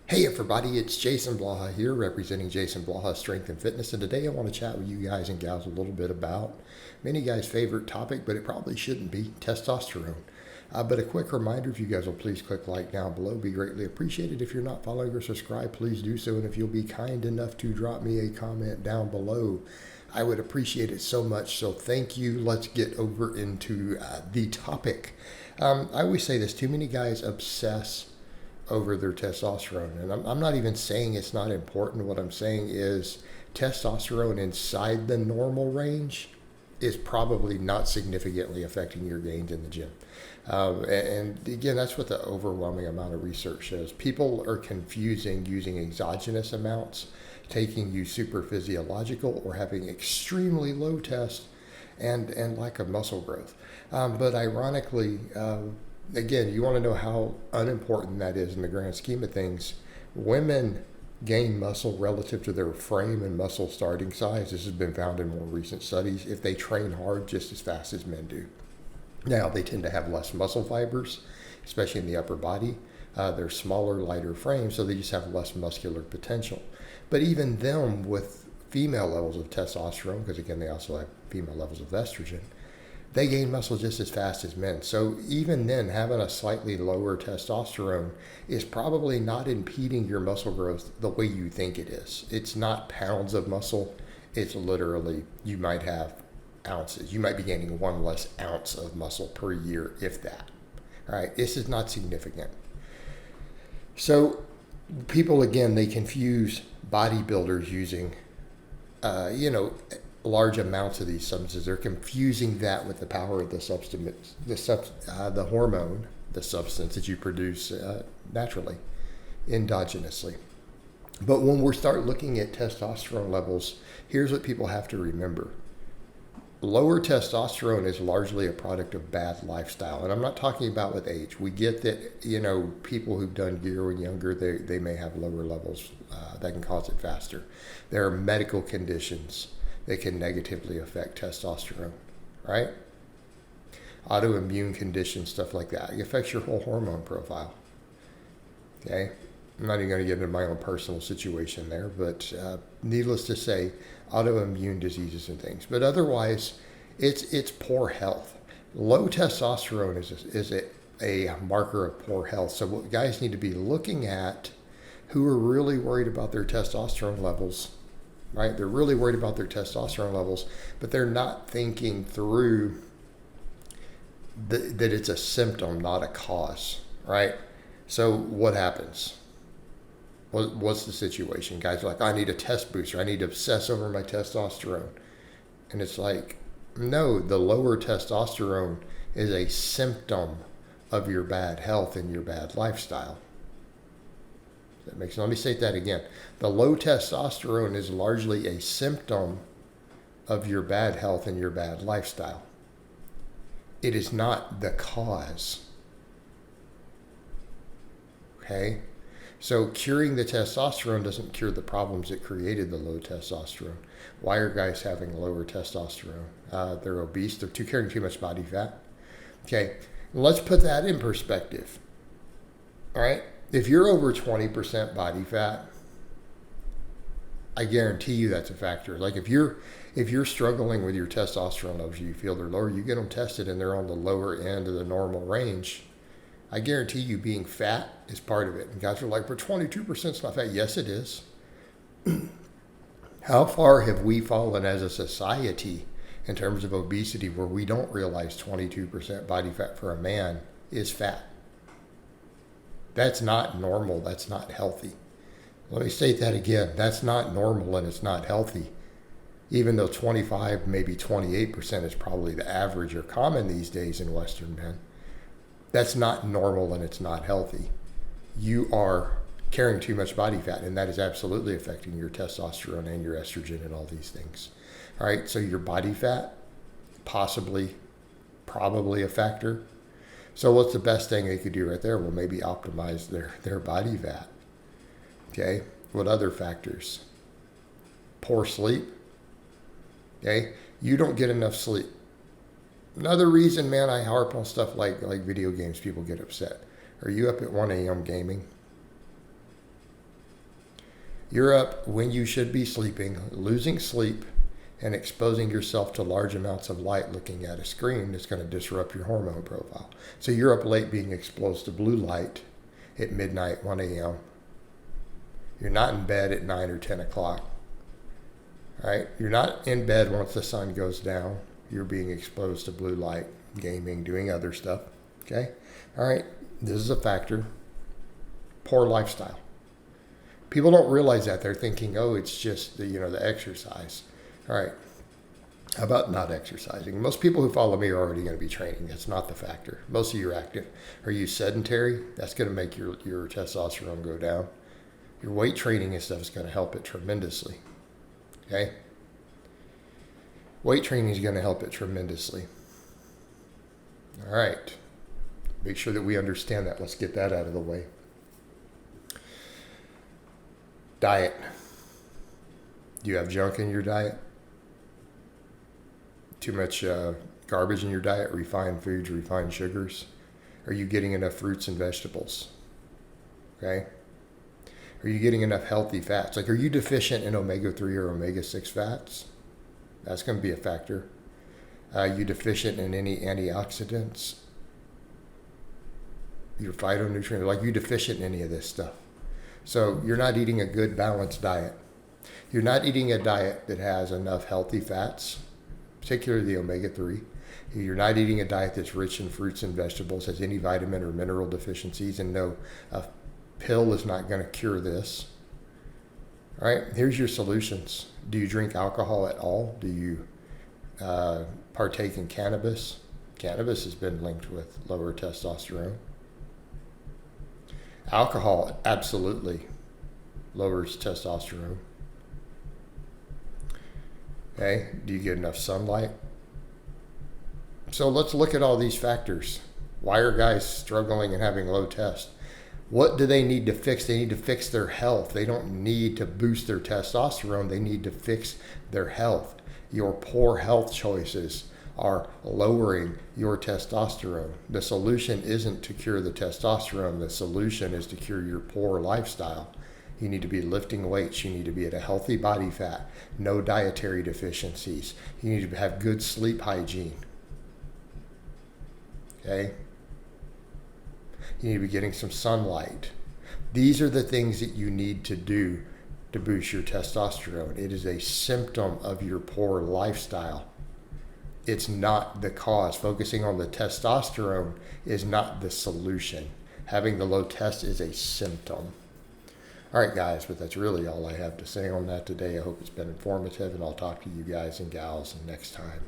Hey everybody, it's Jason Blaha here representing Jason Blaha Strength and Fitness, and today I want to chat with you guys and gals a little bit about many guys' favorite topic, but it probably shouldn't be, testosterone. But a quick reminder, if you guys will please click like down below, be greatly appreciated. If you're not following or subscribed, please do so, and if you'll be kind enough to drop me a comment down below, I would appreciate it so much. So thank you. Let's get over into the topic. I always say this, too many guys obsess over their testosterone. And I'm not even saying it's not important. What I'm saying is testosterone inside the normal range is probably not significantly affecting your gains in the gym. And again, that's what the overwhelming amount of research shows. People are confusing using exogenous amounts, taking you super physiological, or having extremely low test and lack of muscle growth. But ironically, again, you want to know how unimportant that is in the grand scheme of things. Women gain muscle relative to their frame and muscle starting size. This has been found in more recent studies if they train hard just as fast as men do. Now, they tend to have less muscle fibers, especially in the upper body. They're smaller, lighter frames, so they just have less muscular potential. But even them with female levels of testosterone, because again, they also have female levels of estrogen, they gain muscle just as fast as men. So even then, having a slightly lower testosterone is probably not impeding your muscle growth the way you think it is. It's not pounds of muscle. It's literally, you might have ounces. You might be gaining one less ounce of muscle per year, if that. All right, this is not significant. So people, again, they confuse bodybuilders using, large amounts of these substances. They're confusing that with the power of the substance, the hormone, the substance that you produce naturally, endogenously. But when we start looking at testosterone levels, here's what people have to remember. Lower testosterone is largely a product of bad lifestyle. And I'm not talking about with age. We get that, people who've done gear when younger, they may have lower levels that can cause it faster. There are medical conditions that can negatively affect testosterone, right? Autoimmune conditions, stuff like that. It affects your whole hormone profile. Okay? I'm not even going to get into my own personal situation there, but needless to say, autoimmune diseases and things. But otherwise, it's poor health. Low testosterone is a marker of poor health. So what guys need to be looking at who are really worried about their testosterone levels, right? They're really worried about their testosterone levels, but they're not thinking through that it's a symptom, not a cause, right? So what happens? What's the situation? Guys are like, I need a test booster. I need to obsess over my testosterone. And it's like, no, the lower testosterone is a symptom of your bad health and your bad lifestyle. That makes, let me state that again. The low testosterone is largely a symptom of your bad health and your bad lifestyle. It is not the cause. Okay? So curing the testosterone doesn't cure the problems that created the low testosterone. Why are guys having lower testosterone? They're obese. They're carrying too much body fat. Okay, let's put that in perspective. All right? If you're over 20% body fat, I guarantee you that's a factor. Like if you're struggling with your testosterone levels, you feel they're lower, you get them tested and they're on the lower end of the normal range, I guarantee you being fat is part of it. And guys are like, but 22% is not fat. Yes, it is. How far have we fallen as a society in terms of obesity where we don't realize 22% body fat for a man is fat? That's not normal. That's not healthy. Let me state that again. That's not normal and it's not healthy. Even though 25, maybe 28% is probably the average or common these days in Western men. That's not normal and it's not healthy. You are carrying too much body fat, and that is absolutely affecting your testosterone and your estrogen and all these things. All right, so your body fat, probably a factor. So what's the best thing they could do right there? Well, maybe optimize their body fat. Okay, what other factors? Poor sleep. Okay, you don't get enough sleep. Another reason, man, I harp on stuff like video games, people get upset. Are you up at 1 a.m. gaming? You're up when you should be sleeping, losing sleep, and exposing yourself to large amounts of light looking at a screen that's going to disrupt your hormone profile. So you're up late being exposed to blue light at midnight, 1 a.m. You're not in bed at 9 or 10 o'clock. All right? You're not in bed once the sun goes down. You're being exposed to blue light, gaming, doing other stuff. Okay? All right? This is a factor. Poor lifestyle. People don't realize that. They're thinking, oh, it's just the exercise. All right. How about not exercising? Most people who follow me are already going to be training. That's not the factor. Most of you are active. Are you sedentary? That's going to make your testosterone go down. Your weight training and stuff is going to help it tremendously. Okay? Weight training is going to help it tremendously. All right. Make sure that we understand that. Let's get that out of the way. Diet. Do you have junk in your diet? Too much garbage in your diet? Refined foods, refined sugars? Are you getting enough fruits and vegetables? Okay? Are you getting enough healthy fats? Like, are you deficient in omega-3 or omega-6 fats? That's going to be a factor. Are you deficient in any antioxidants? Your phytonutrients? Like, you deficient in any of this stuff? So you're not eating a good balanced diet. You're not eating a diet that has enough healthy fats, particularly the omega-3. You're not eating a diet that's rich in fruits and vegetables, has any vitamin or mineral deficiencies, and no, a pill is not going to cure this. All right, here's your solutions. Do you drink alcohol at all? Do you partake in cannabis? Cannabis has been linked with lower testosterone. Alcohol absolutely lowers testosterone. Okay, do you get enough sunlight? So let's look at all these factors. Why are guys struggling and having low test? What do they need to fix? They need to fix their health. They don't need to boost their testosterone. They need to fix their health. Your poor health choices are lowering your testosterone. The solution isn't to cure the testosterone. The solution is to cure your poor lifestyle. You need to be lifting weights. You need to be at a healthy body fat. No dietary deficiencies. You need to have good sleep hygiene. Okay? You need to be getting some sunlight. These are the things that you need to do to boost your testosterone. It is a symptom of your poor lifestyle. It's not the cause. Focusing on the testosterone is not the solution. Having the low test is a symptom. All right, guys, but that's really all I have to say on that today. I hope it's been informative, and I'll talk to you guys and gals next time.